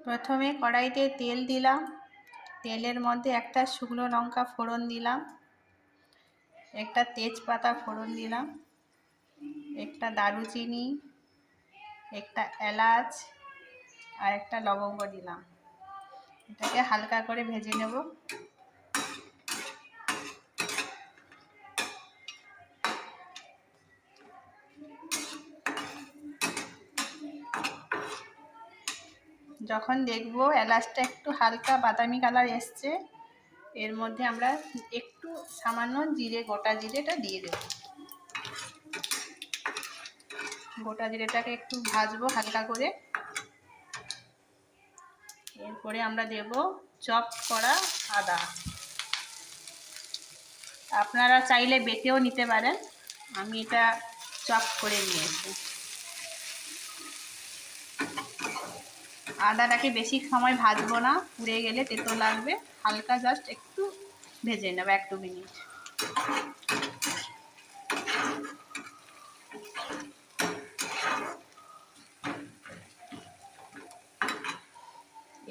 প্রথমে কড়াইতে তেল দিলাম, তেলের মধ্যে একটা শুকনো লঙ্কা ফোড়ন দিলাম, একটা তেজপাতা ফোড়ন দিলাম, একটা দারুচিনি, একটা এলাচ আর একটা লবঙ্গ দিলাম। এটাকে হালকা করে ভেজে নেব। যখন দেখব এলাচটা একটু হালকা বাদামি কালার এসছে, এর মধ্যে আমরা একটু সামান্য জিরে, গোটা জিরেটা দিয়ে দেব। গোটা জিরেটাকে একটু ভাজবো হালকা করে। এরপরে আমরা দেব চপ করা আদা। আপনারা চাইলে বেটেও নিতে পারেন, আমি এটা চপ করে নিয়েছি। আদাটাকে বেশি সময় ভাজবো না, পুড়ে গেলে তেতো লাগবে। হালকা জাস্ট একটু ভেজে নেব, 1-2 মিনিট।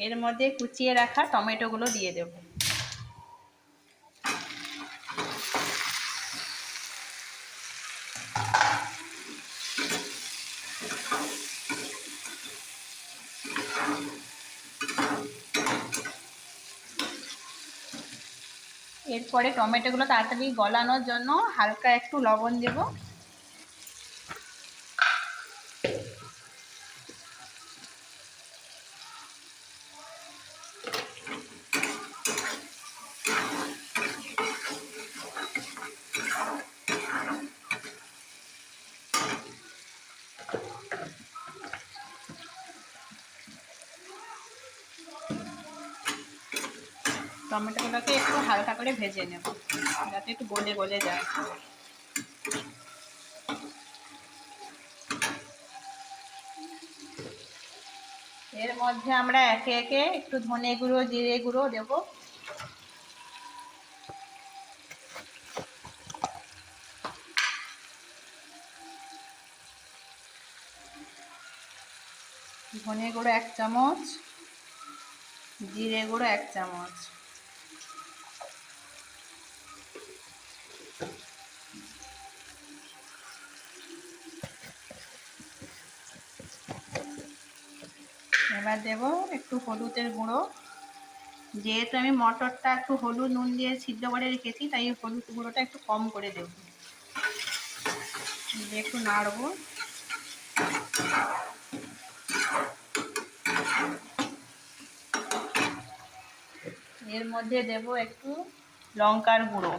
এর মধ্যে কুচিয়ে রাখা টমেটোগুলো দিয়ে দেব। এরপরে টমেটোগুলো তাড়াতাড়ি গলানোর জন্য হালকা একটু লবণ দেব। টমেটোগুলোকে একটু হালকা করে ভেজে নেব, যাতে একটু গলে গলে যায়। এর মধ্যে আমরা একে একে একটু ধনে গুঁড়ো, জিরে গুঁড়ো দেব। ধনে গুঁড়ো 1 চামচ, জিরে গুঁড়ো 1 চামচ। এবার দেব একটু হলুদের গুঁড়ো। যেহেতু আমি মটরটা একটু হলুদ নুন দিয়ে সিদ্ধ করে রেখেছি, তাই হলুদ গুঁড়োটা একটু কম করে দেব। একটু নাড়বো। এর মধ্যে দেব একটু লঙ্কার গুঁড়ো,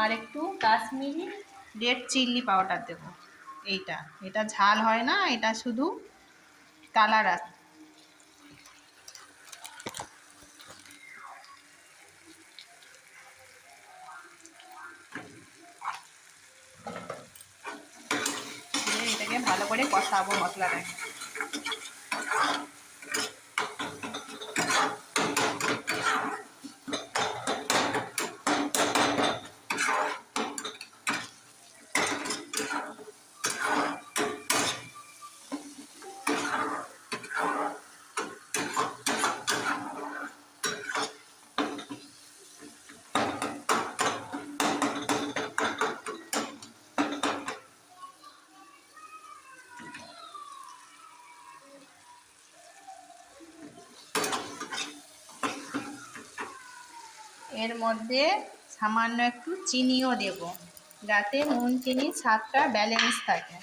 আর একটু কাশ্মীরি রেড চিলি পাউডার দেব। এটা ঝাল হয় না, এটা শুধু কালার আছে। এটাকে ভালো করে কষাবো মশলাটাকে। এর মধ্যে সামান্য একটু চিনিও দেব, যাতে নুন চিনির স্বাদটা ব্যালেন্স থাকে।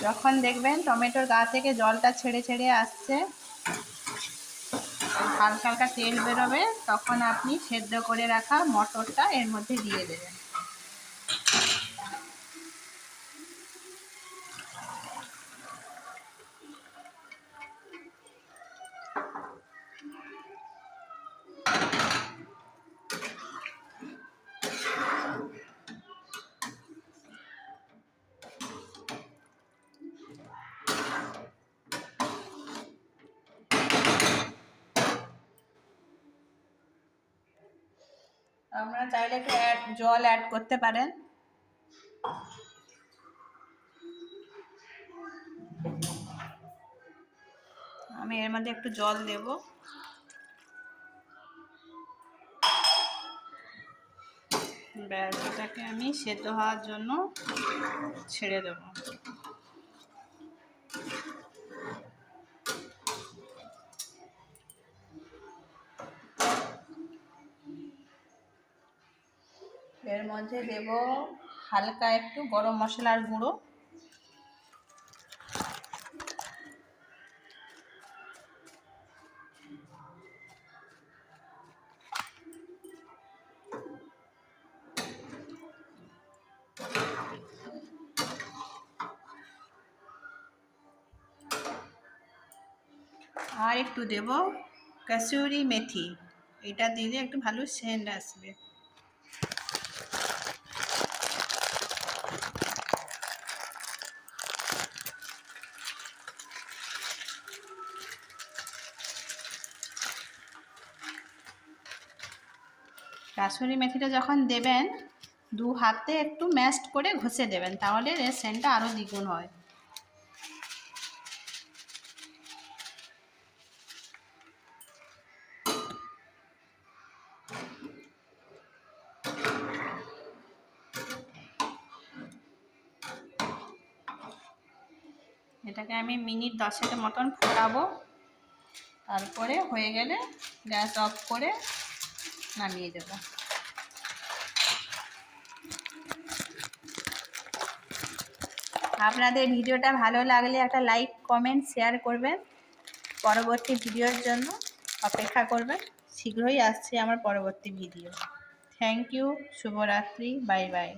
যখন দেখবেন টমেটোর গা থেকে জলটা ছেড়ে ছেড়ে আসছে, হালকা হালকা তেল বেরোবে, তখন আপনি সেদ্ধ করে রাখা মটরটা এর মধ্যে দিয়ে দেবেন। আপনারা চাইলে একটু জল অ্যাড করতে পারেন। আমি এর মধ্যে একটু জল দেব। ব্যাস, এটাকে আমি সেদ্ধ হওয়ার জন্য ছেড়ে দেব। এর মধ্যে দেব হালকা একটু গরম মশলার গুঁড়ো, আর একটু দেব কসুরি মেথি। এটা দিলে একটু ভালো সেন্ট আসবে। কাসুরি মেথিটা যখন দেবেন, দু হাতে একটু ম্যাশড করে ঘষে দেবেন, তাহলে এর সেন্টটা আরও দ্বিগুণ হয়। এটাকে আমি মিনিট 10 মতন ফোটাবো, তারপরে হয়ে গেলে গ্যাস অফ করে নামিয়ে দেব। আপনাদের ভিডিওটা ভালো লাগলে একটা লাইক, কমেন্ট, শেয়ার করবেন। পরবর্তী ভিডিওর জন্য অপেক্ষা করবেন। শীঘ্রই আসছে আমার পরবর্তী ভিডিও। Thank you. শুভরাত্রি। Bye by.